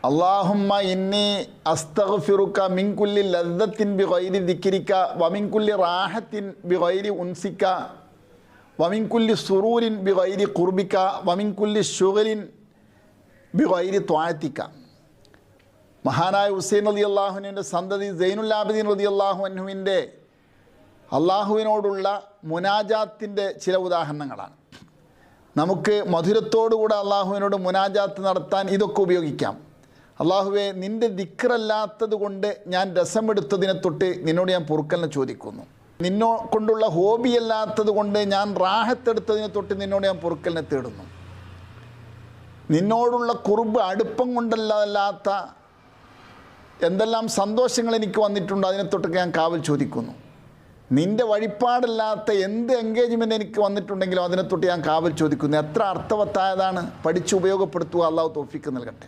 അല്ലാഹുമ്മ ഇന്നി അസ്തഗ്ഫിറുക മിൻ കുല്ലി ലദ്ദത്തിൻ ബിഗൈരി ദിക്രിക വമിൻ കുല്ലി റാഹത്തിൻ ബിഗൈരി ഉൻസിക വമിൻ കുല്ലി സുറൂരിൻ ബിഗൈരി ഖുർബിക വമിൻ കുല്ലി ശുഗലിൻ ബിഗൈരി ത്വാഅതിക. മഹാനായ ഹുസൈൻ റളിയല്ലാഹു അൻഹുവിൻ്റെ സന്തതി സൈനുൽ ആബിദീൻ റളിയല്ലാഹു അൻഹുവിൻ്റെ അള്ളാഹുവിനോടുള്ള മുനാജാത്തിൻ്റെ ചില ഉദാഹരണങ്ങളാണ്. നമുക്ക് മധുരത്തോടുകൂടെ അള്ളാഹുവിനോട് മുനാജാത്ത് നടത്താൻ ഇതൊക്കെ ഉപയോഗിക്കാം. അള്ളാഹുവെ, നിൻ്റെ ദിക്റല്ലാത്തത് കൊണ്ട് ഞാൻ രസമെടുത്തതിനെ തൊട്ട് നിന്നോട് ഞാൻ പൊറുക്കലിനെ ചോദിക്കുന്നു. നിന്നോ കൊണ്ടുള്ള ഹോബിയല്ലാത്തത് കൊണ്ട് ഞാൻ റാഹത്തെടുത്തതിനെ തൊട്ട് നിന്നോട് ഞാൻ പൊറുക്കലിനെ തേടുന്നു. നിന്നോടുള്ള കുർബ് അടുപ്പം കൊണ്ടല്ലാത്ത എന്തെല്ലാം സന്തോഷങ്ങൾ എനിക്ക് വന്നിട്ടുണ്ടോ അതിനെ തൊട്ടൊക്കെ ഞാൻ കാവൽ ചോദിക്കുന്നു. നിൻ്റെ വഴിപാടല്ലാത്ത എന്ത് എൻഗേജ്മെൻ്റ് എനിക്ക് വന്നിട്ടുണ്ടെങ്കിലും അതിനെ തൊട്ട് ഞാൻ കാവൽ ചോദിക്കുന്നു. എത്ര അർത്ഥവത്തായതാണ്! പഠിച്ച് ഉപയോഗപ്പെടുത്തുക. അള്ളാഹു തൗഫീഖ് നൽകട്ടെ.